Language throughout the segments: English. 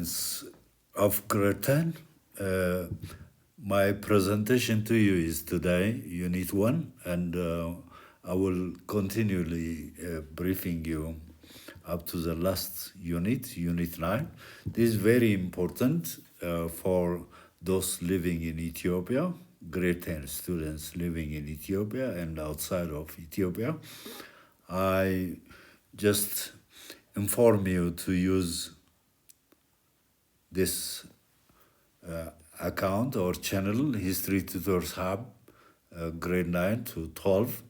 students of grade 10, my presentation to you is today, Unit 1, and I will continually briefing you up to the last unit, Unit 9. This is very important for those living in Ethiopia, grade 10 students living in Ethiopia and outside of Ethiopia. I just inform you to use this account or channel, History Tutors Hub, grade 9 to 12.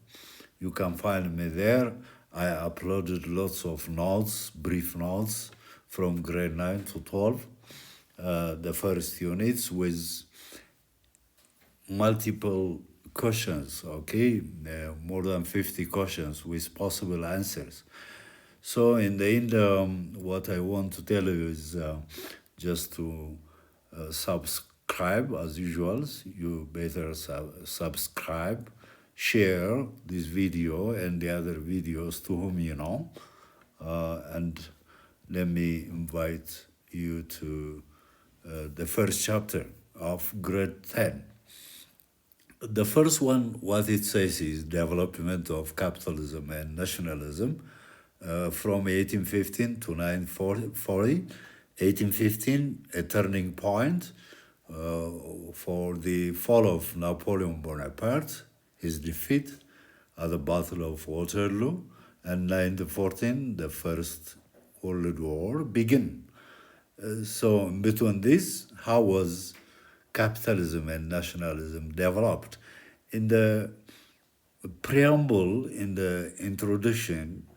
You can find me there. I uploaded lots of notes, brief notes from grade 9 to 12. The first units with multiple questions, okay? More than 50 questions with possible answers. So in the end, what I want to tell you is just to subscribe as usual. You better subscribe, share this video and the other videos to whom you know. And let me invite you to the first chapter of grade 10. The first one, what it says is development of capitalism and nationalism from 1815 to 1940. 1815, a turning point for the fall of Napoleon Bonaparte, his defeat at the Battle of Waterloo, and 1914, the First World War began. So in between this, how was capitalism and nationalism developed? In the preamble, in the introduction,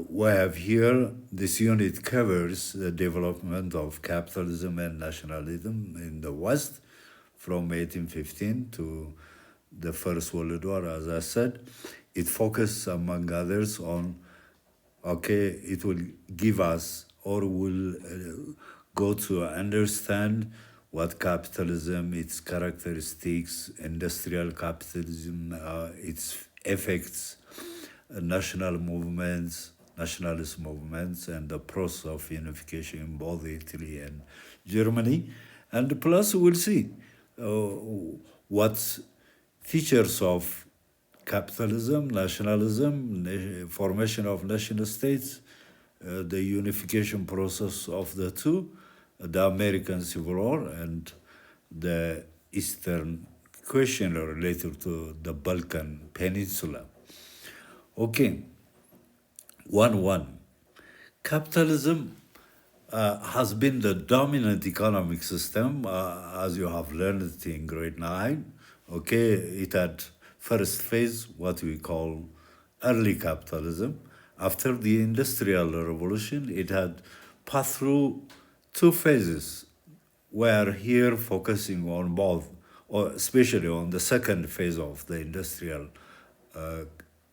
we have here, this unit covers the development of capitalism and nationalism in the West from 1815 to the First World War, as I said. It focuses, among others, on, it will give us or will go to understand what capitalism, its characteristics, industrial capitalism, its effects, nationalist movements, and the process of unification in both Italy and Germany. And plus, we'll see what features of capitalism, nationalism, formation of national states, the unification process of the two, the American Civil War, and the Eastern question related to the Balkan Peninsula. Okay, 1-1. Capitalism has been the dominant economic system, as you have learned in grade 9. Okay, it had first phase, what we call early capitalism. After the Industrial Revolution, it had passed through two phases. We are here focusing on both, or especially on the second phase of the Industrial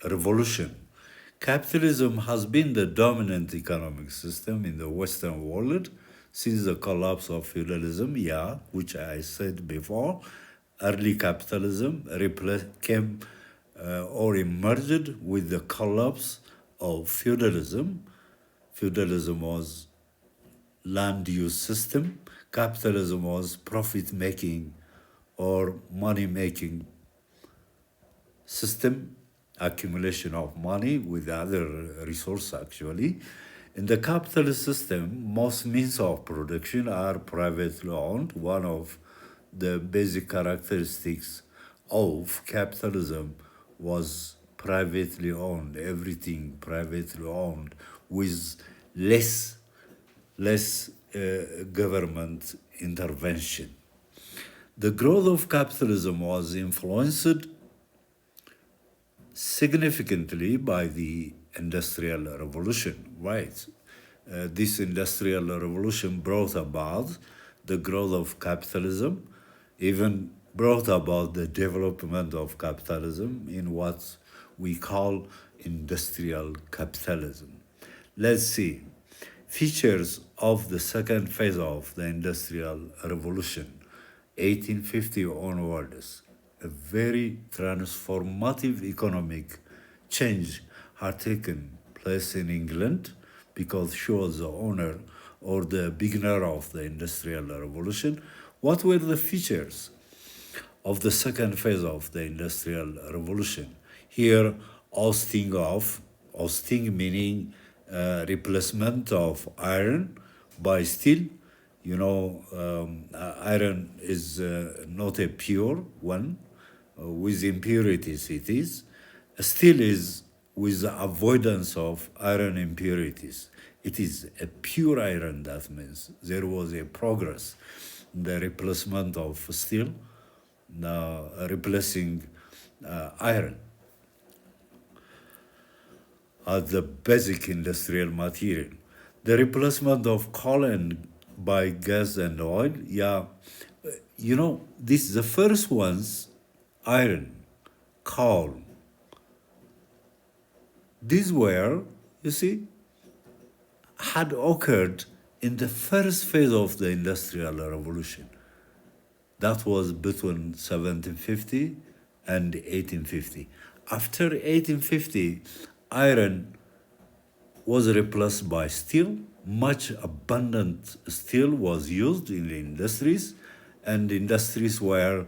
Revolution. Capitalism has been the dominant economic system in the Western world since the collapse of feudalism, which I said before. Early capitalism came or emerged with the collapse of feudalism. Feudalism was land use system. Capitalism was profit-making or money-making system, accumulation of money with other resources actually. In the capitalist system, most means of production are privately owned. One of the basic characteristics of capitalism was privately owned, everything privately owned with less government intervention. The growth of capitalism was influenced significantly by the Industrial Revolution, right? This Industrial Revolution brought about the growth of capitalism, even brought about the development of capitalism in what we call industrial capitalism. Let's see. Features of the second phase of the Industrial Revolution, 1850 onwards. A very transformative economic change had taken place in England because she was the owner or the beginner of the Industrial Revolution. What were the features of the second phase of the Industrial Revolution? Here, ousting meaning replacement of iron by steel. Iron is not a pure one, with impurities it is. Steel is with the avoidance of iron impurities. It is a pure iron, that means there was a progress in the replacement of steel, replacing iron as the basic industrial material. The replacement of coal and by gas and oil, this is the first ones, iron, coal. These were, you see, had occurred in the first phase of the Industrial Revolution. That was between 1750 and 1850. After 1850, iron was replaced by steel. Much abundant steel was used in the industries, and industries were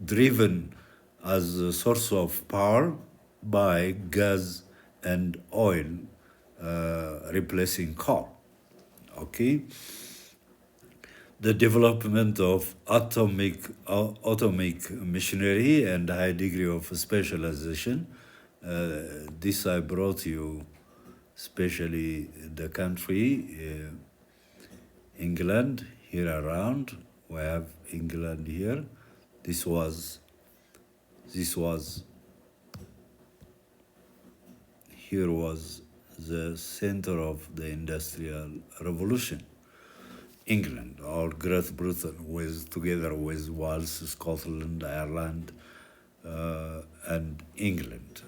driven as a source of power by gas and oil, replacing coal. Okay. The development of atomic machinery and high degree of specialization. This I brought you, especially the country, England, here around. We have England here. This was, here was the center of the Industrial Revolution. England or Great Britain, together with Wales, Scotland, Ireland, and England.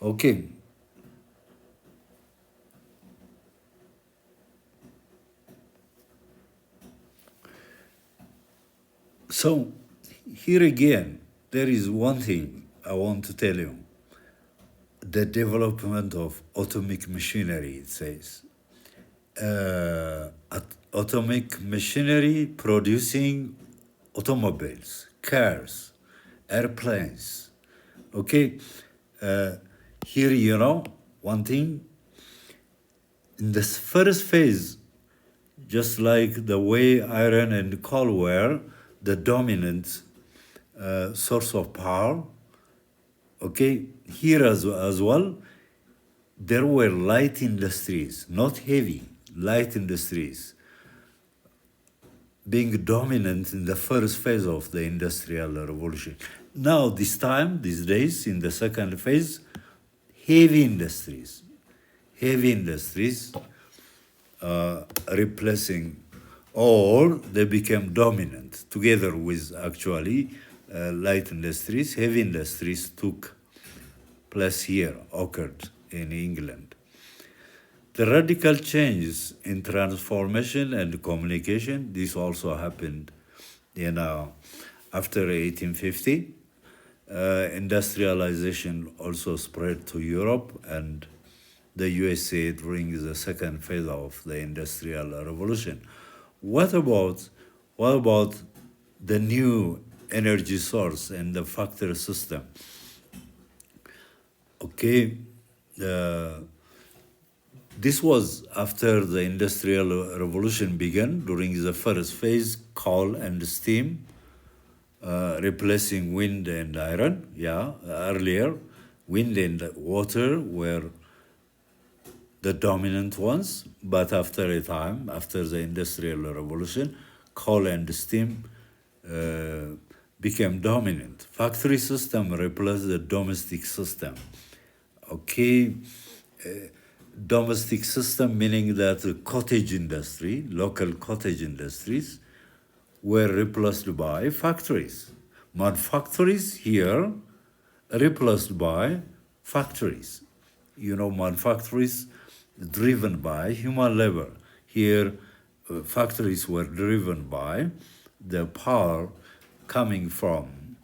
Okay. So here again, there is one thing I want to tell you. The development of atomic machinery, it says. Atomic machinery producing automobiles, cars, airplanes. Okay, here, one thing, in this first phase, just like the way iron and coal were the dominant source of power, okay, here as well, there were light industries, not heavy, light industries, being dominant in the first phase of the Industrial Revolution. Now, these days, in the second phase, heavy industries replacing, or they became dominant together with actually light industries. Heavy industries took place here, occurred in England. The radical changes in transformation and communication, this also happened, after 1850. Industrialization also spread to Europe and the USA during the second phase of the Industrial Revolution. What about the new energy source and the factory system? Okay, this was after the Industrial Revolution began. During the first phase, coal and steam, replacing wind and iron. Earlier, wind and water were the dominant ones, but after a time, after the Industrial Revolution, coal and steam became dominant. Factory system replaced the domestic system. Okay, domestic system meaning that the cottage industry, local cottage industries, were replaced by factories. Manufactories here replaced by factories. Manufactories driven by human labor. Here, factories were driven by the power coming from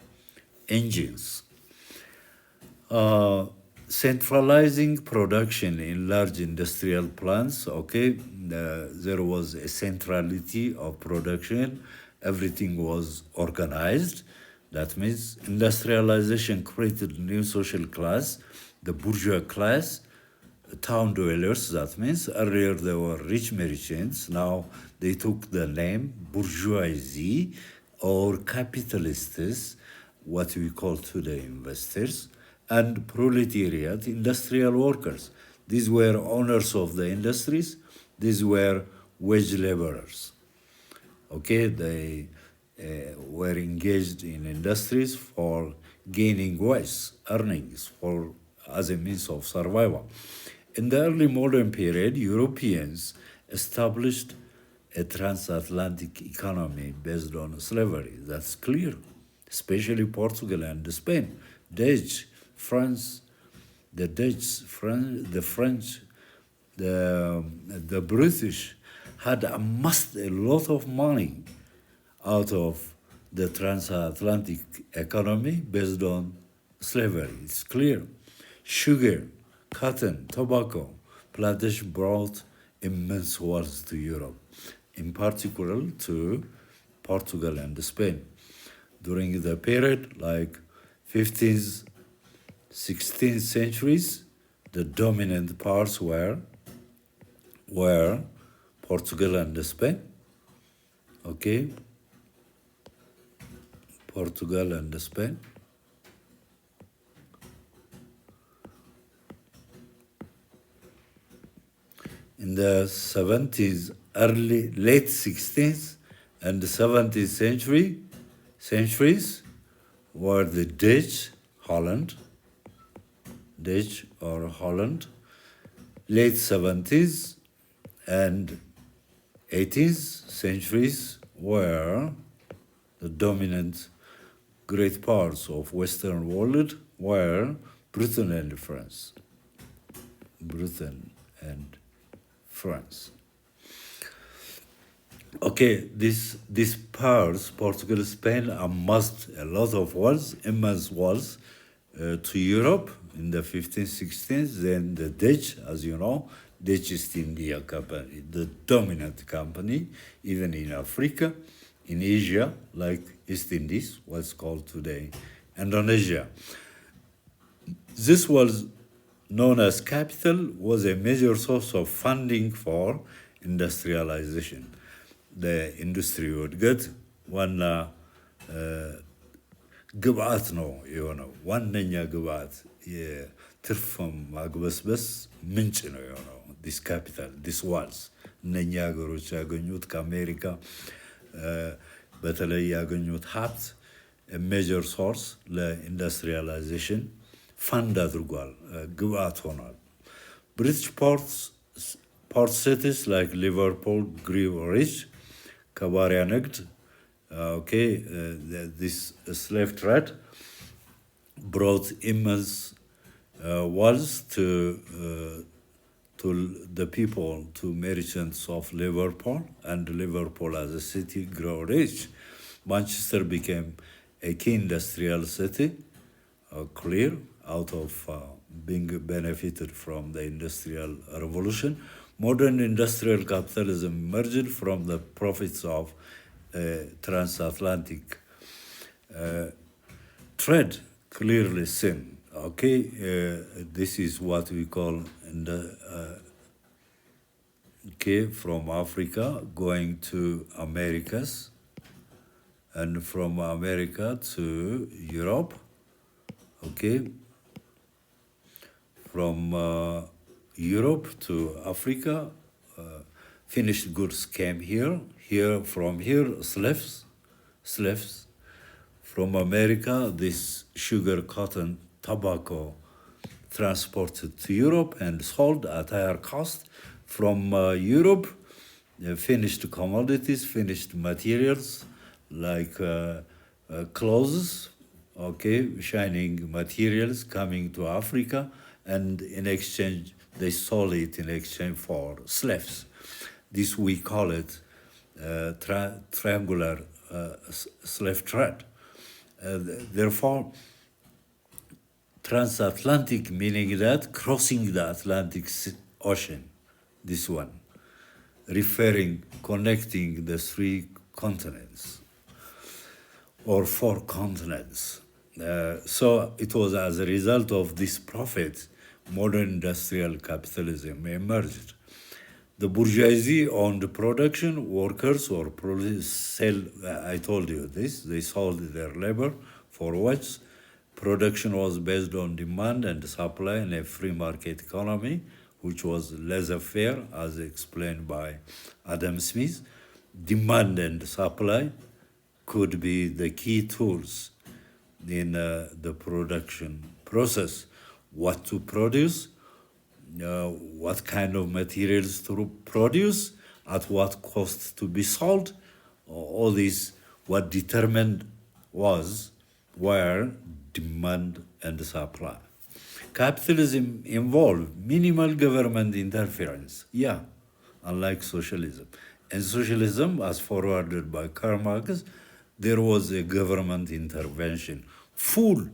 engines. centralizing production in large industrial plants, okay, there was a centrality of production, everything was organized. That means industrialization created new social class, the bourgeois class, town dwellers. That means earlier they were rich merchants, now they took the name bourgeoisie or capitalists, what we call today investors, and proletariat, industrial workers. These were owners of the industries, these were wage laborers. Okay, they were engaged in industries for gaining wealth, earnings, for as a means of survival. In the early modern period, Europeans established a transatlantic economy based on slavery. That's clear, especially Portugal and Spain. Dutch, France, the Dutch, the French, the British had amassed a lot of money out of the transatlantic economy based on slavery. It's clear. Sugar, cotton, tobacco, plantation brought immense wealth to Europe, in particular to Portugal and Spain. During the period like 15th, 16th centuries, the dominant parts were Portugal and Spain. Okay, Portugal and Spain. In the 70s, late 16th and 17th centuries were the Dutch or Holland. Late 70s and 18th centuries were the dominant great parts of Western world were Britain and France. Okay, these powers, Portugal, Spain, amassed a lot of wealth, immense wealth, to Europe in the 15th, 16th. Then the Dutch, as you know, Dutch East India Company, the dominant company, even in Africa, in Asia, like East Indies, what's called today Indonesia. This was known as capital, was a major source of funding for industrialization. The industry would get one ግብአት ነው የሆነው ዋነኛ ግብአት የትርፍም ማግበስበስ ምንጭ ነው የሆነው ዲስ ካፒታል ዲስ ዋልስ እነኛ ሀገሮች ያገኙት ከአሜሪካ በተለይ ያገኙት ሀብት ሜጀር ሶርስ ለኢንዱስትሪያላይዜሽን ፈንድ አድርጓል ግብአት ሆኗል British port cities like Liverpool grew rich ከባሪያ ንግድ this slave trade brought immense wealth to the people, to merchants of Liverpool, and Liverpool as a city grew rich. Manchester became a key industrial city, clear, out of being benefited from the Industrial Revolution. Modern industrial capitalism emerged from the profits of transatlantic trade, clearly seen. Okay, this is what we call from Africa going to Americas, and from America to Europe. Okay, from Europe to Africa, finished goods came here. From here, slaves. From America, this sugar, cotton, tobacco transported to Europe and sold at higher cost. From Europe, finished commodities, finished materials like clothes, shining materials coming to Africa, and in exchange, they sold it in exchange for slaves. This we call it triangular slave trade. Therefore, Transatlantic meaning that crossing the Atlantic Ocean, this one, referring, connecting the three continents or four continents. So it was as a result of this profit, modern industrial capitalism emerged. The bourgeoisie owned production, workers or sell. I told you this. They sold their labor for wages. Production was based on demand and supply in a free market economy, which was laissez-faire, as explained by Adam Smith. Demand and supply could be the key tools in the production process. What to produce, what kind of materials to produce, at what cost to be sold. All these, what determined were demand and supply. Capitalism involved minimal government interference, yeah, unlike socialism. In socialism, as forwarded by Karl Marx, there was a government intervention, full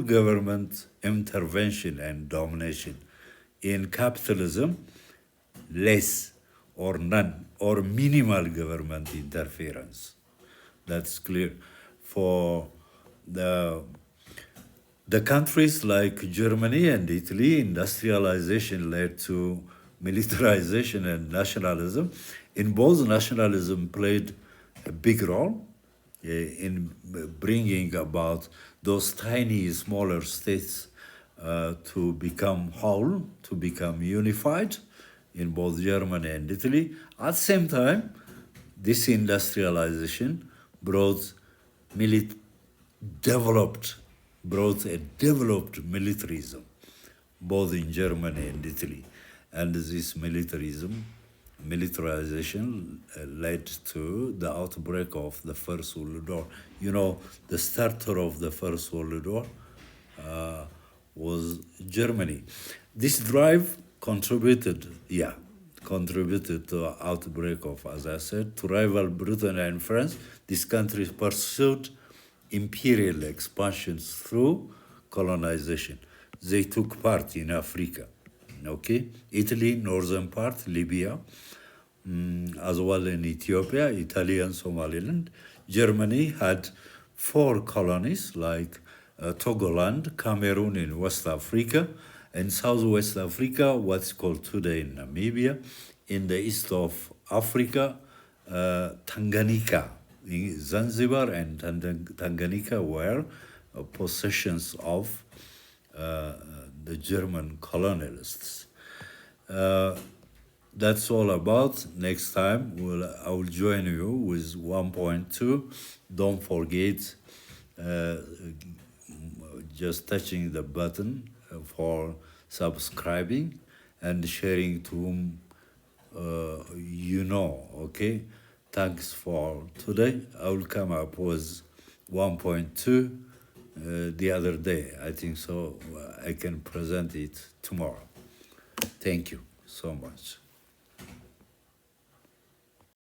government intervention and domination. In capitalism, less or none or minimal government interference. That's clear. For the countries like Germany and Italy, industrialization led to militarization and nationalism. In both, nationalism played a big role in bringing about those tiny, smaller states to become whole, to become unified in both Germany and Italy. At the same time, this industrialization brought a developed militarism, both in Germany and Italy. And this militarization led to the outbreak of the First World War. You know, the starter of the First World War was Germany. This drive contributed to the outbreak of, as I said, to rival Britain and France. These countries pursued imperial expansions through colonization. They took part in Africa, okay? Italy, northern part, Libya, as well in Ethiopia, Italian Somaliland. Germany had 4 colonies like Togoland, Cameroon in West Africa, and Southwest Africa, what's called today in Namibia. In the east of Africa, Tanganyika, Zanzibar and Tanganyika were possessions of the German colonialists. That's all about. Next time, I will join you with 1.2. Don't forget just touching the button for subscribing and sharing to whom you know, okay? Thanks for today. I will come up with 1.2 the other day. I think so. I can present it tomorrow. Thank you so much.